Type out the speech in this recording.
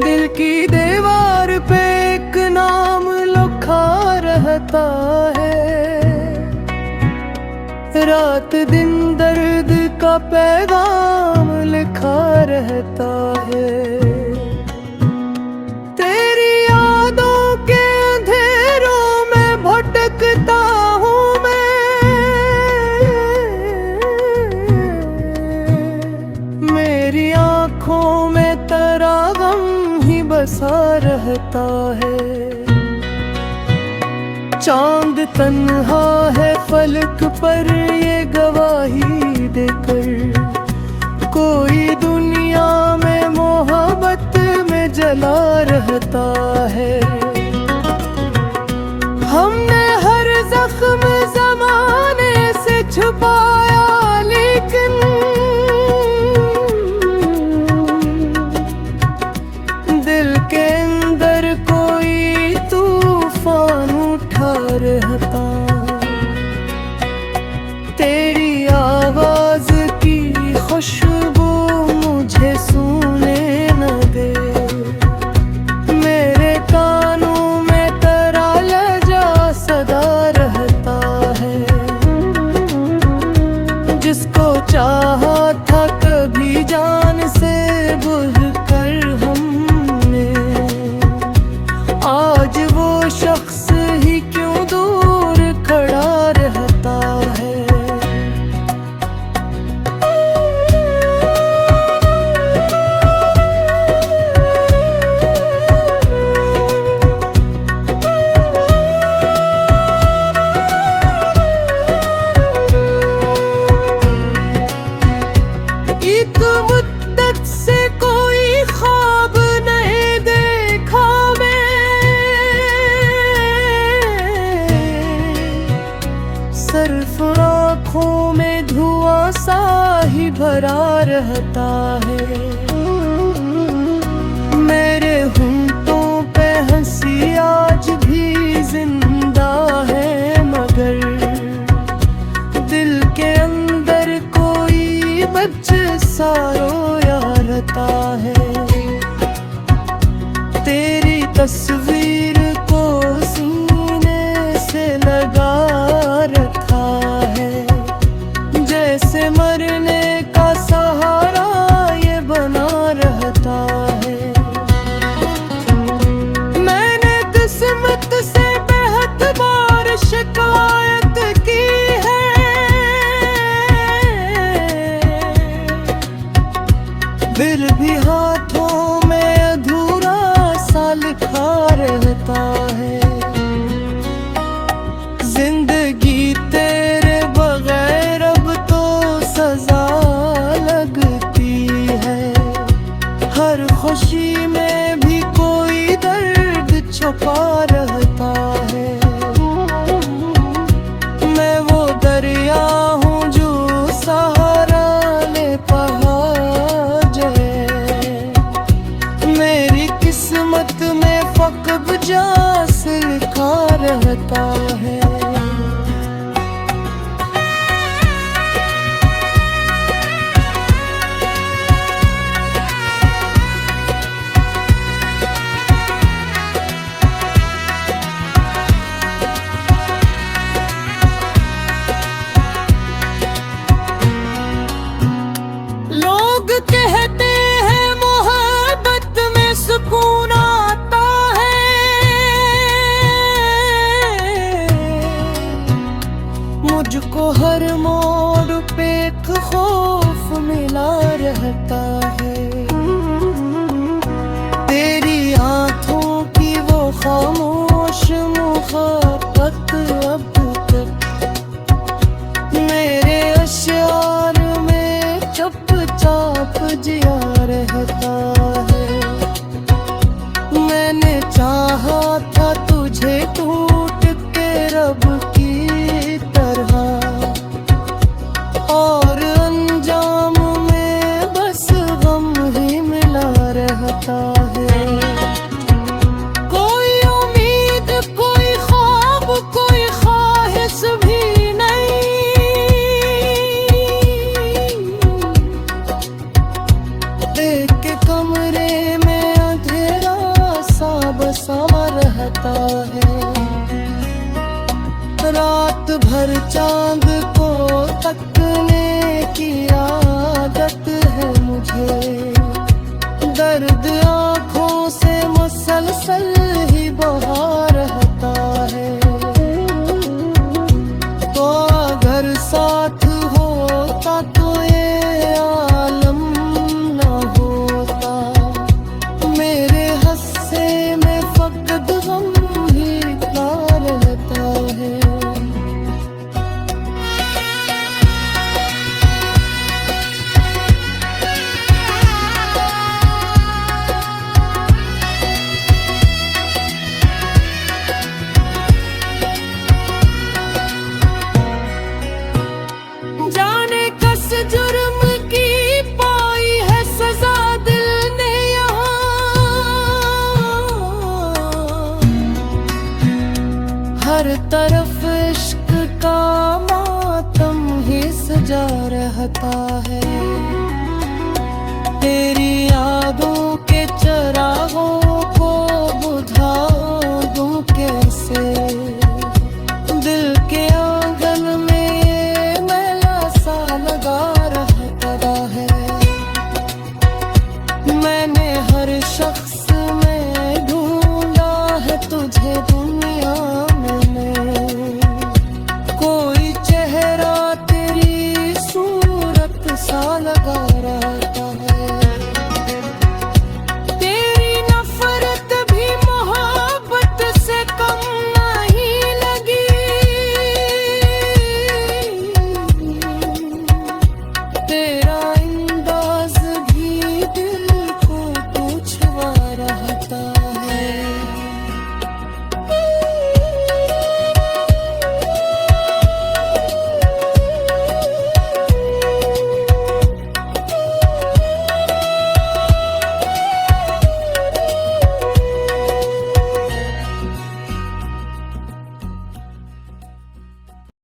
दिल की दीवार पे एक नाम लिखा रहता है, रात दिन दर्द का पैगाम लिखा रहता है। तेरी यादों के अंधेरों में भटकता हूँ मैं, मेरी आँखों में तेरा गम ही बसा रहता है। चांद तन्हा है फलक पर ये गवाही देकर, कोई दुनिया में मोहब्बत में जला रहता है। हमने हर जख्म ज़माने से छुपाया, लेकिन दिल के अंदर कोई तूफान उठा रहता। तेरी आवाज की खुशबू मुझे सूने न दे, मेरे कानों में तेरा लहजा सदा रहता है। जिसको चाहा था कभी जान से बुझ कर हमने, आज वो शख्स ही क्यों दूर खड़ा रहता है। एक मुद्दत से कोई ख्वाब नहीं देखा मैं, सिर्फ आँखों में धुआं सा ही भरा रहता है। मेरे होंठों पे हंसी आज भी जिंदा है, मगर दिल के अंदर कोई बच्चे सा रोया रहता है। तेरी तस्वीर को सीने से लगा रखा है, जैसे मरने का सहारा ये बना रहता है। मैंने किस्मत से बेहद बार शिकायत की है, फिर भी हाथों में अधूरा सा लिखा रहता है। जिंदगी तेरे बगैर अब तो सजा लगती है, हर खुशी में भी कोई दर्द छुपा रहता है। मैं वो दरिया हूँ जो सहारा ले पहाड़ है, मेरी किस्मत में फक़्र जास लिखा रहता है। लोग कहते हैं मोहब्बत में सुकून आता है, मुझको हर मोड़ पे खौफ मिला रहता है। तेरी आँखों की वो खामोश मुखाबत अब तक मेरे अश्यार में चुपचाप जिया रहता है। मैंने चाहा था तुझे टूट के रब की तरह, और अंजाम में बस गम ही मिला रहता है। कोई उम्मीद, कोई ख्वाब, कोई ख्वाहिश भी नहीं, चांद को तकने की आदत है मुझे, दर्द आँखों से मुसलसल ही बहा रहता है। तो अगर साथ होता तो ये आलम न होता, मेरे हस्से में फकत गम ही का रहता है। जाने कस जुर्म की पाई है सजा दिल ने यहाँ, हर तरफ इश्क का मातम ही सजा रहता है। तेरी यादों के चरागों